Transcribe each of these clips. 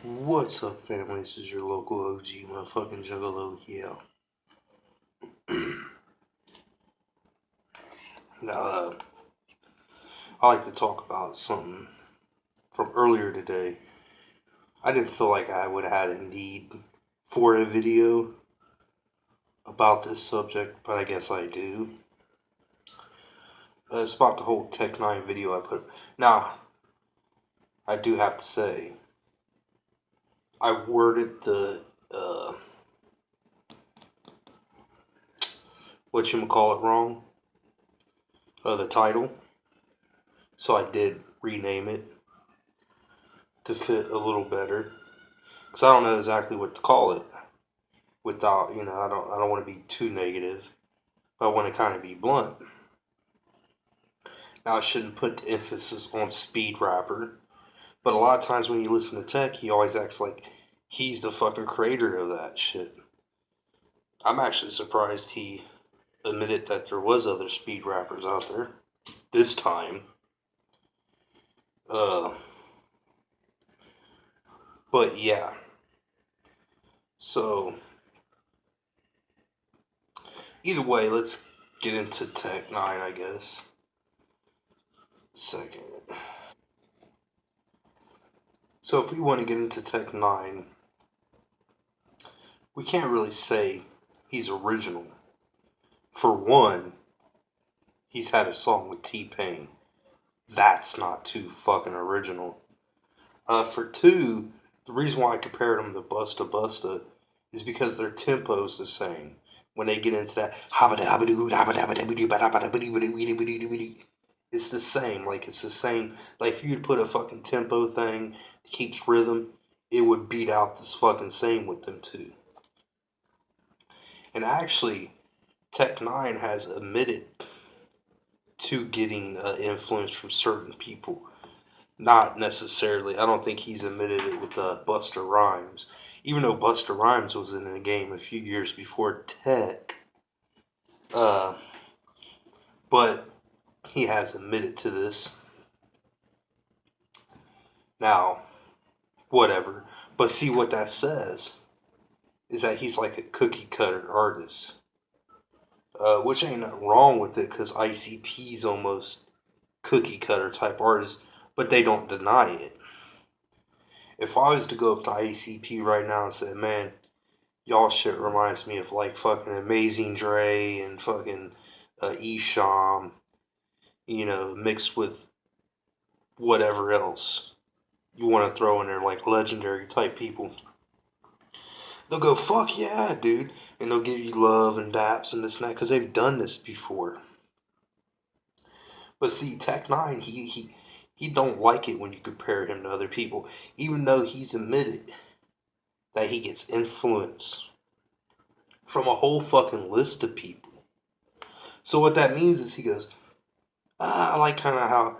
What's up, family? This is your local OG motherfucking Juggalo. Yeah. Now, I like to talk about something from earlier today. I didn't feel like I would have had a need for a video about this subject, but I guess I do. It's about the whole Tech 9 video I put. Now, I do have to say, I worded uh, whatchamacallit wrong, the title. So I did rename it to fit a little better. Because I don't know exactly what to call it without, I don't want to be too negative, but I want to kind of be blunt. Now, I shouldn't put the emphasis on speed rapper, but a lot of times when you listen to Tech, he always acts like he's the fucking creator of that shit. I'm actually surprised he admitted that there was other speed rappers out there this time. Uh, but yeah, so either way, let's get into Tech 9, I guess. Second. So if we want to get into Tech 9, we can't really say he's original. For one, he's had a song with T-Pain. That's not too fucking original. For two, the reason why I compared him to Busta Busta is because their tempo's the same. When they get into that, it's the same. Like, it's the same. Like, if you'd put a fucking tempo thing that keeps rhythm, it would beat out this fucking same with them too. And actually, Tech 9 has admitted to getting influence from certain people. Not necessarily. I don't think he's admitted it with Busta Rhymes. Even though Busta Rhymes was in the game a few years before Tech. Uh, but he has admitted to this. Now, whatever. But see what that says is that he's like a cookie cutter artist. Which ain't nothing wrong with it because ICP's almost cookie cutter type artist, but they don't deny it. If I was to go up to ICP right now and say, man, y'all shit reminds me of like fucking Amazing Dre and fucking Esham, mixed with whatever else you want to throw in there, like legendary type people. They'll go, fuck yeah, dude. And they'll give you love and daps and this and that because they've done this before. But see, Tech 9, he don't like it when you compare him to other people, even though he's admitted that he gets influence from a whole fucking list of people. So what that means is he goes, I like kind of how,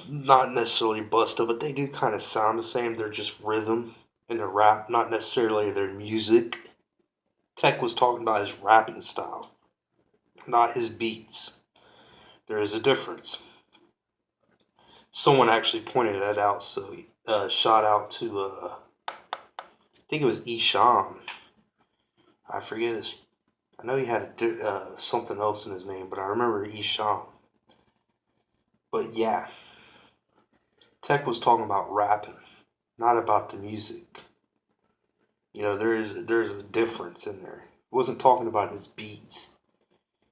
not necessarily Busta, but they do kind of sound the same. They're just rhythm in their rap, not necessarily their music. Tech was talking about his rapping style, not his beats. There is a difference. Someone actually pointed that out, so shout out to, I think it was Esham. I forget his, I know he had something else in his name, but I remember Esham. But yeah, Tech was talking about rapping, not about the music. There's a difference in there. He wasn't talking about his beats.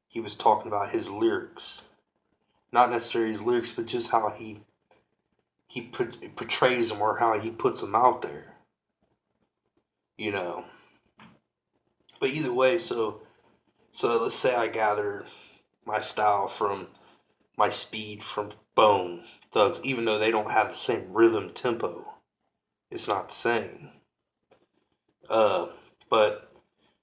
He was talking about his lyrics. Not necessarily his lyrics, but just how he portrays them or how he puts them out there. You know. But either way, so let's say I gather my style from my speed from Bone Thugs, even though they don't have the same rhythm tempo. It's not the same. Uh, but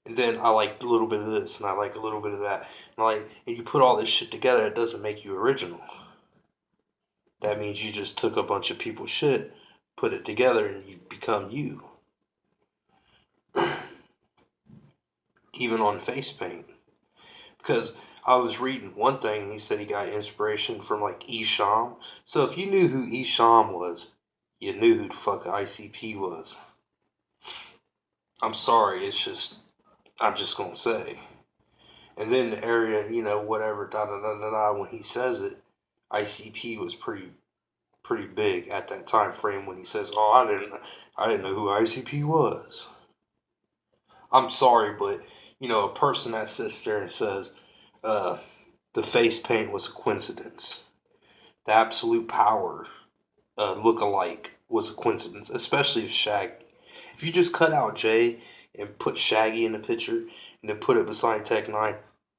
and then I like a little bit of this and I like a little bit of that. And you put all this shit together, it doesn't make you original. That means you just took a bunch of people's shit, put it together, and you become you. Even on face paint. Because I was reading one thing and he said he got inspiration from like Esham. So if you knew who Esham was, you knew who the fuck ICP was. I'm sorry, I'm just gonna say. And then the area, whatever, da da da da da, when he says it, ICP was pretty big at that time frame when he says, "Oh, I didn't know who ICP was." I'm sorry, but a person that sits there and says, uh, the face paint was a coincidence, the absolute power look-alike was a coincidence, especially if Shaggy. If you just cut out Jay and put Shaggy in the picture and then put it beside Tech Nine,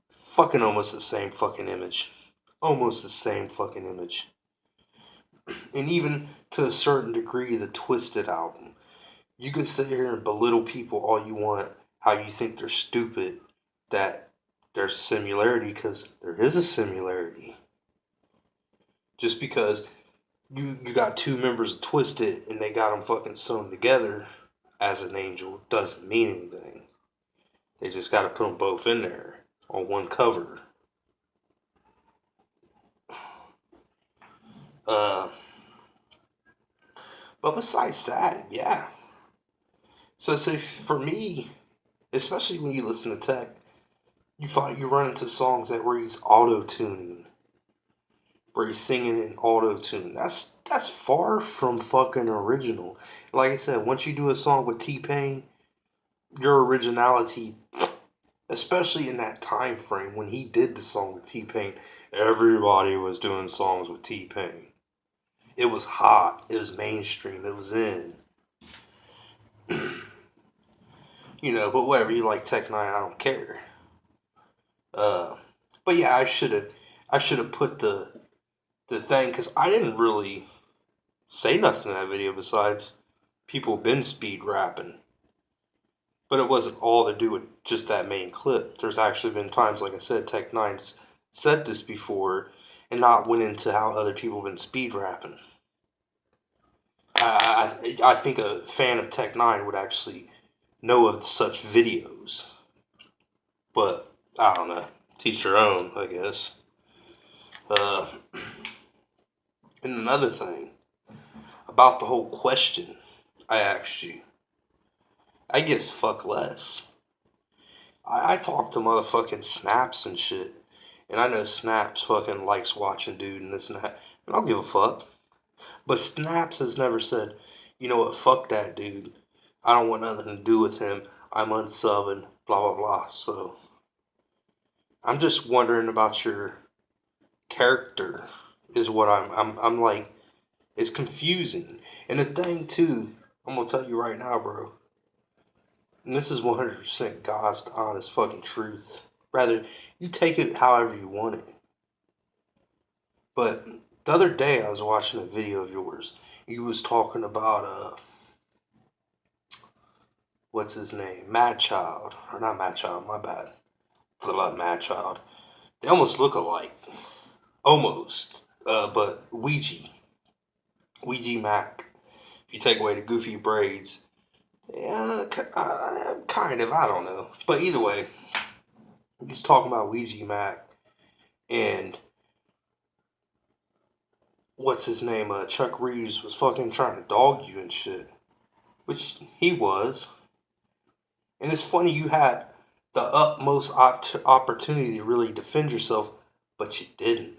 fucking almost the same fucking image. Almost the same fucking image. And even to a certain degree, the Twisted album. You can sit here and belittle people all you want, how you think they're stupid, that there's similarity, because there is a similarity. Just because you got two members of Twisted and they got them fucking sewn together as an angel doesn't mean anything. They just got to put them both in there on one cover. Uh, but besides that, yeah. So say for me, especially when you listen to Tech, you run into songs that where he's auto tuning, where he's singing in auto tune. That's far from fucking original. Like I said, once you do a song with T Pain, your originality, especially in that time frame when he did the song with T Pain, everybody was doing songs with T Pain. It was hot. It was mainstream. It was in. But whatever you like, Tech Nine, I don't care. Uh, but yeah, I should have put the thing, because I didn't really say nothing in that video besides people been speed rapping. But it wasn't all to do with just that main clip. There's actually been times, like I said, Tech Nine's said this before and not went into how other people have been speed rapping. I think a fan of Tech Nine would actually know of such videos. But I don't know. Teach your own, I guess. Uh, and another thing about the whole question I asked you, I guess fuck less. I talk to motherfucking Snaps and shit. And I know Snaps fucking likes watching dude and this and that. And I don't give a fuck. But Snaps has never said, you know what, fuck that dude. I don't want nothing to do with him. I'm unsubbing, blah, blah, blah. So I'm just wondering about your character, is what I'm like, it's confusing. And the thing, too, I'm going to tell you right now, bro. And this is 100% God's honest fucking truth. Rather, you take it however you want it. But the other day I was watching a video of yours. You was talking about what's his name? Mad Child. Or not Mad Child, my bad. I love Mad Child. They almost look alike. Almost. But Ouija Mac. If you take away the goofy braids. Yeah, kind of, I don't know. But either way, he's talking about Ouija Mac and what's his name? Chuck Reeves was fucking trying to dog you and shit. Which he was. And it's funny, you had the utmost opportunity to really defend yourself, but you didn't.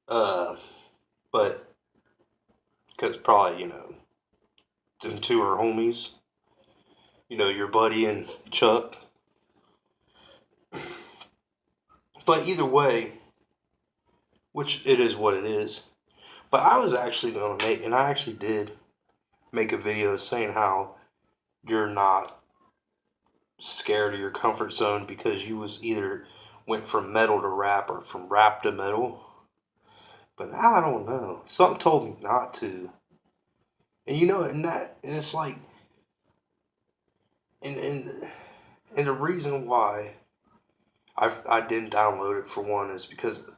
Uh, but because probably, them two are homies. Your buddy and Chuck. But either way, which it is what it is. But I was actually going to and I actually did make a video saying how you're not scared of your comfort zone because you was either went from metal to rap or from rap to metal. But now I don't know. Something told me not to. And and it's like, and and and the reason why I didn't download it for one is because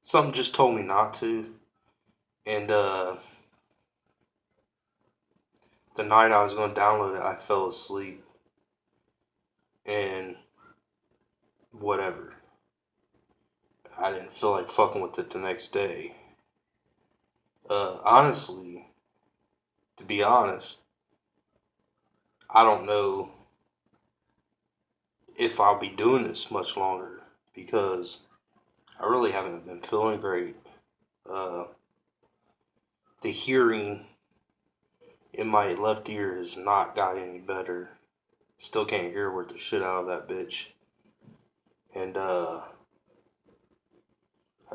something just told me not to. And the night I was going to download it, I fell asleep. And whatever. I didn't feel like fucking with it the next day. Honestly, to be honest, I don't know if I'll be doing this much longer because I really haven't been feeling great. Uh, the hearing in my left ear has not got any better. Still can't hear worth the shit out of that bitch. And I've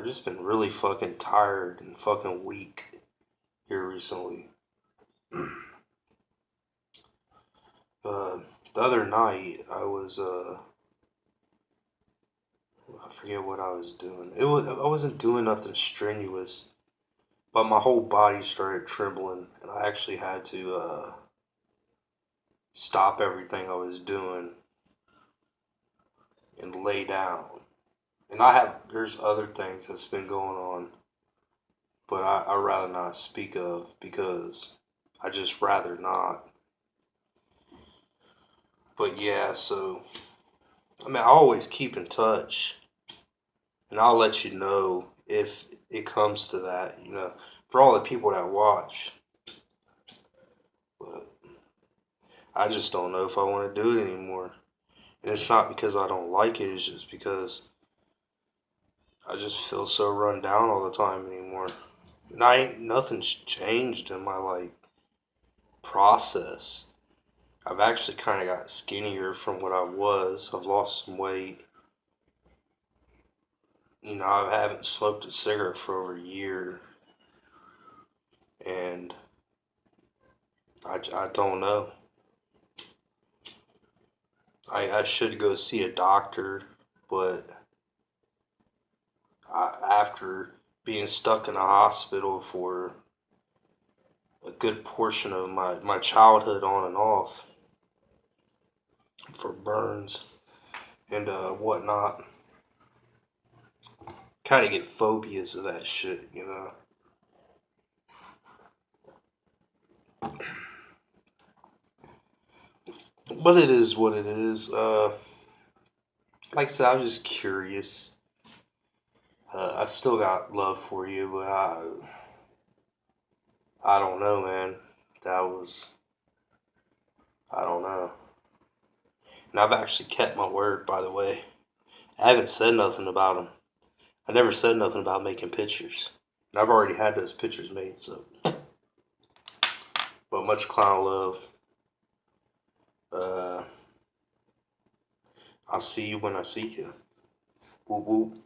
just been really fucking tired and fucking weak here recently. The other night I forget what I was doing. I wasn't doing nothing strenuous, but my whole body started trembling, and I actually had to stop everything I was doing and lay down. And there's other things that's been going on, but I rather not speak of because I just rather not. But yeah, so I mean, I always keep in touch, and I'll let you know if it comes to that. For all the people that watch, but I just don't know if I want to do it anymore. And it's not because I don't like it; it's just because I just feel so run down all the time anymore. And nothing's changed in my process. I've actually kind of got skinnier from what I was. I've lost some weight. I haven't smoked a cigarette for over a year, and I don't know. I should go see a doctor, but after being stuck in a hospital for a good portion of my childhood on and off for burns and whatnot, kind of get phobias of that shit. But it is what it is. Like I said, I was just curious. I still got love for you, but I don't know, man. That was I don't know. And I've actually kept my word, by the way. I haven't said nothing about them. I never said nothing about making pictures. And I've already had those pictures made, so. But much clown love. Uh, I'll see you when I see you. Whoop whoop.